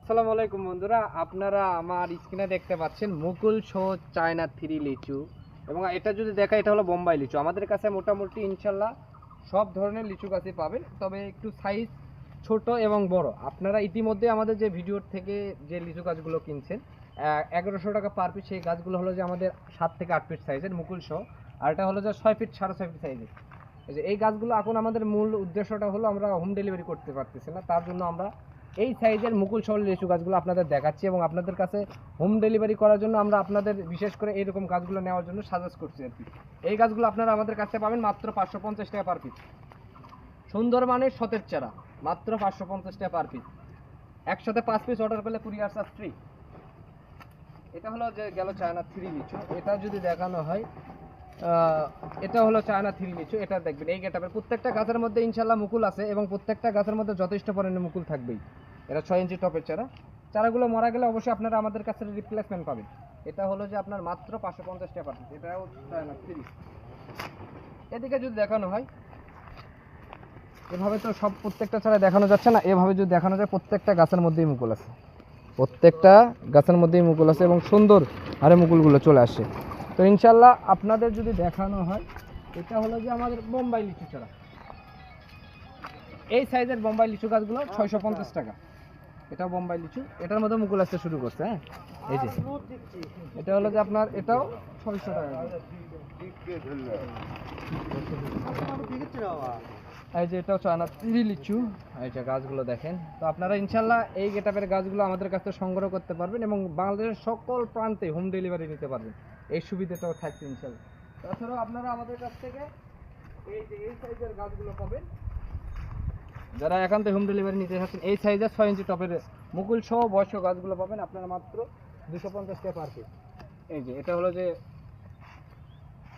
আসসালামু আলাইকুম বন্ধুরা, আপনারা আমার স্ক্রিনে দেখতে পাচ্ছেন মুকুল শো চায়না 3 লিচু। এবং এটা যদি দেখা, এটা হলো বোম্বাই লিচু। আমাদের কাছে মোটামুটি ইনশাল্লাহ সব ধরনের লিচু গাছই পাবেন, তবে একটু সাইজ ছোট এবং বড়। আপনারা ইতিমধ্যে আমাদের যে ভিডিওর থেকে যে লিচু গাছগুলো কিনছেন 1100 টাকা পার পিস, সেই গাছগুলো হলো যে আমাদের 7 থেকে 8 ফিট সাইজের মুকুল শো, আর এটা হলো যে 6 ফিট 6.5 ফিট সাইজের। এই গাছগুলো এখন আমাদের মূল উদ্দেশ্যটা হলো আমরা হোম ডেলিভারি করতে পারতেছি না, তার জন্য আমরা এই সাইজের মুকুল সহ লিচু গাছগুলো আপনাদের দেখাচ্ছি এবং আপনাদের কাছে হোম ডেলিভারি করার জন্য আমরা আপনাদের বিশেষ করে এইরকম গাছগুলো নেওয়ার জন্য সাজেস্ট করছি আর কি। এই গাছগুলো আপনারা আমাদের কাছে পাবেন মাত্র 550 টাকা পার পিস। সুন্দর মানের সতেজ চারা মাত্র 550 টাকা পার পিস। একসাথে 5 পিস অর্ডার করলে কুরিয়ার চার্জ ফ্রি। এটা হলো যে গেল চায়না 3 লিচু। এটা যদি দেখানো হয়, এটা হলো চায়না 3 লিচু। এটা দেখবেন এই গেটআপের প্রত্যেকটা গাছের মধ্যে ইনশাল্লাহ মুকুল আছে এবং প্রত্যেকটা গাছের মধ্যে যথেষ্ট পরিমাণে মুকুল থাকবেই। এটা 6 ইঞ্চি টপের চারা। চারাগুলো মারা গেলে অবশ্যই আপনারা আমাদের কাছে রিপ্লেসমেন্ট পাবেন। এটা হলো যে আপনার মাত্র 550 টাকা পাবেন। এটাও চায়না 3। এদিকে যদি দেখানো হয়, এভাবে তো সব প্রত্যেকটা চারা দেখানো যাচ্ছে না, এভাবে যদি দেখানো যায় প্রত্যেকটা গাছের মধ্যেই মুকুল আছে, প্রত্যেকটা গাছের মধ্যেই মুকুল আছে এবং সুন্দর হারে মুকুলগুলো চলে আসে। তো ইনশাল্লাহ আপনাদের যদি দেখানো হয়, এটা হলো যে আমাদের বোম্বাই লিচু চারা। এই সাইজের বোম্বাই লিচু গাছগুলো 650 টাকা। এটা বোম্বাই লিচু, এটার মধ্যে মুকুল আসতে শুরু করছে। হ্যাঁ, এই যে এটা হলো যে আপনার, এটাও 600 টাকা। এই যে এটাও চায়না 3 লিচু। এই যে গাছগুলো দেখেন। তো আপনারা ইনশাল্লাহ এই গেটআপের গাছগুলো আমাদের কাছে সংগ্রহ করতে পারবেন এবং বাংলাদেশের সকল প্রান্তে হোম ডেলিভারি নিতে পারবেন। এই সুবিধাটাও থাকছে ইনশাল্লাহ। তাছাড়াও আপনারা আমাদের কাছ থেকে এই যে এই সাইজের গাছগুলো পাবেন, যারা একান্ত হোম ডেলিভারি নিতে চাচ্ছেন। এই সাইজের 6 ইঞ্চি টপের মুকুল সহ বয়স্ক গাছগুলো পাবেন আপনারা মাত্র 250 টাকা পার পিস। এই যে এটা হলো যে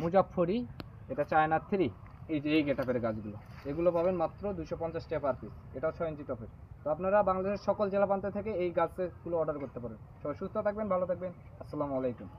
মুজাফফরি, এটা চায়না 3। এই যে এই গেটআপের গাছগুলো, এগুলো পাবেন মাত্র 250 টাকা পার পিস। এটাও 6 ইঞ্চি টপের। তো আপনারা বাংলাদেশের সকল জেলা প্রান্ত থেকে এই গাছগুলো অর্ডার করতে পারেন। সবাই সুস্থ থাকবেন, ভালো থাকবেন। আসসালামু আলাইকুম।